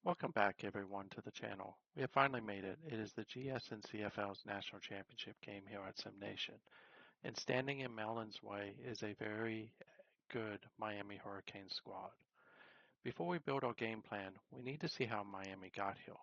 Welcome back everyone to the channel. We have finally made it. It is the GSNCFL National Championship game here at SimNation. And standing in Maryland's way is a very good Miami Hurricanes squad. Before we build our game plan, we need to see how Miami got here.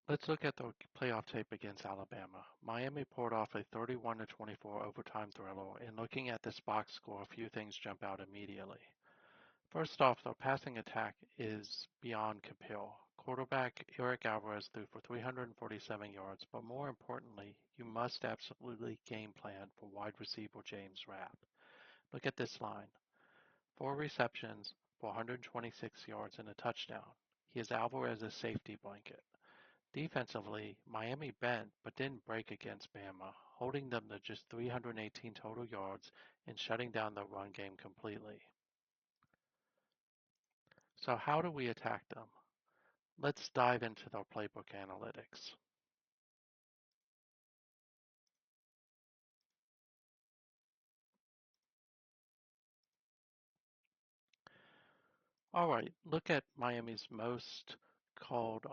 Let's look at the playoff tape against Alabama. Miami poured off a 31-24 overtime thriller, and looking at this box score, a few things jump out immediately. First off, their passing attack is beyond compare. Quarterback Eric Alvarez threw for 347 yards, but more importantly, you must absolutely game plan for wide receiver James Rapp. Look at this line. 4 receptions for 126 yards and a touchdown. He is Alvarez's safety blanket. Defensively, Miami bent but didn't break against Bama, holding them to just 318 total yards and shutting down the run game completely. So how do we attack them? Let's dive into their playbook analytics. All right, look at Miami's most called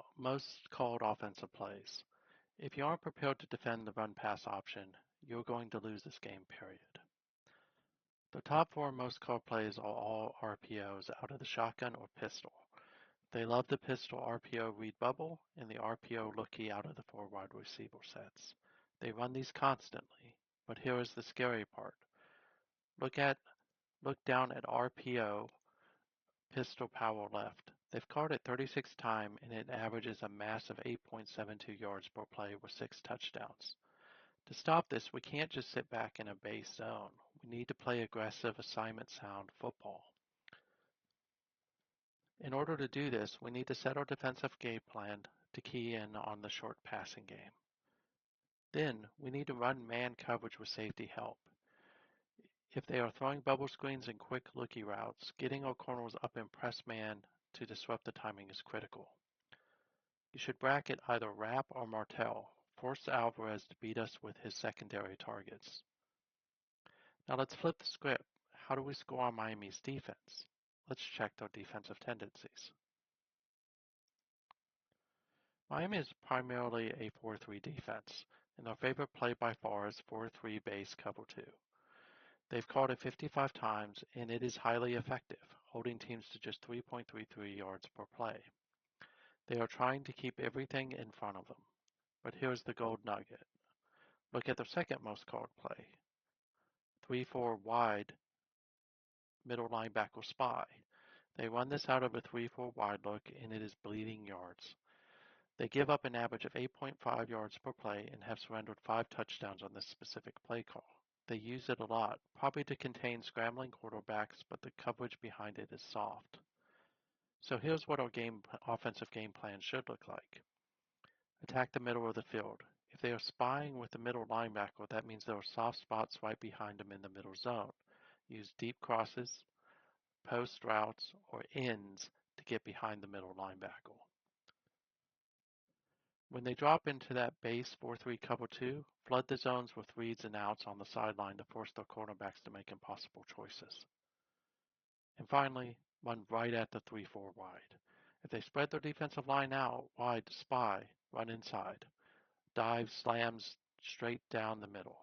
offensive plays. If you aren't prepared to defend the run pass option, you're going to lose this game, period. The top 4 most called plays are all RPOs out of the shotgun or pistol. They love the pistol RPO read bubble and the RPO lookie out of the 4 wide receiver sets. They run these constantly, but here is the scary part. Look down at RPO pistol power left. They've called it 36 times and it averages a massive 8.72 yards per play with 6 touchdowns. To stop this, we can't just sit back in a base zone. We need to play aggressive assignment sound football. In order to do this, we need to set our defensive game plan to key in on the short passing game. Then, we need to run man coverage with safety help. If they are throwing bubble screens and quick lookie routes, getting our corners up in press man to disrupt the timing is critical. You should bracket either Rapp or Martell. Force Alvarez to beat us with his secondary targets. Now let's flip the script. How do we score on Miami's defense? Let's check their defensive tendencies. Miami is primarily a 4-3 defense, and their favorite play by far is 4-3 base cover 2. They've called it 55 times, and it is highly effective, holding teams to just 3.33 yards per play. They are trying to keep everything in front of them. But here's the gold nugget. Look at their second most called play. 3-4 wide middle linebacker spy. They run this out of a 3-4 wide look, and it is bleeding yards. They give up an average of 8.5 yards per play and have surrendered 5 touchdowns on this specific play call. They use it a lot, probably to contain scrambling quarterbacks, but the coverage behind it is soft. So here's what our offensive game plan should look like. Attack the middle of the field. If they are spying with the middle linebacker, that means there are soft spots right behind them in the middle zone. Use deep crosses, post routes, or ends to get behind the middle linebacker. When they drop into that base 4-3 cover 2, flood the zones with reads and outs on the sideline to force their cornerbacks to make impossible choices. And finally, run right at the 3-4 wide. If they spread their defensive line out wide to spy, run inside. Dive slams straight down the middle.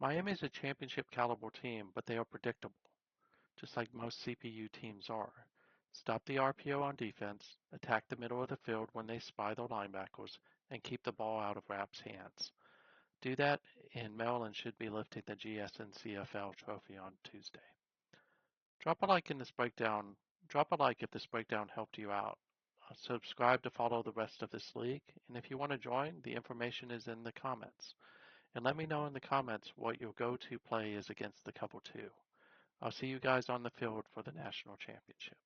Miami is a championship caliber team, but they are predictable, just like most CPU teams are. Stop the RPO on defense, attack the middle of the field when they spy their linebackers, and keep the ball out of Rapp's hands. Do that, and Maryland should be lifting the GSNCFL trophy on Tuesday. Drop a like if this breakdown helped you out. Subscribe to follow the rest of this league, and if you want to join, the information is in the comments. And let me know in the comments what your go-to play is against the cover 2. I'll see you guys on the field for the national championship.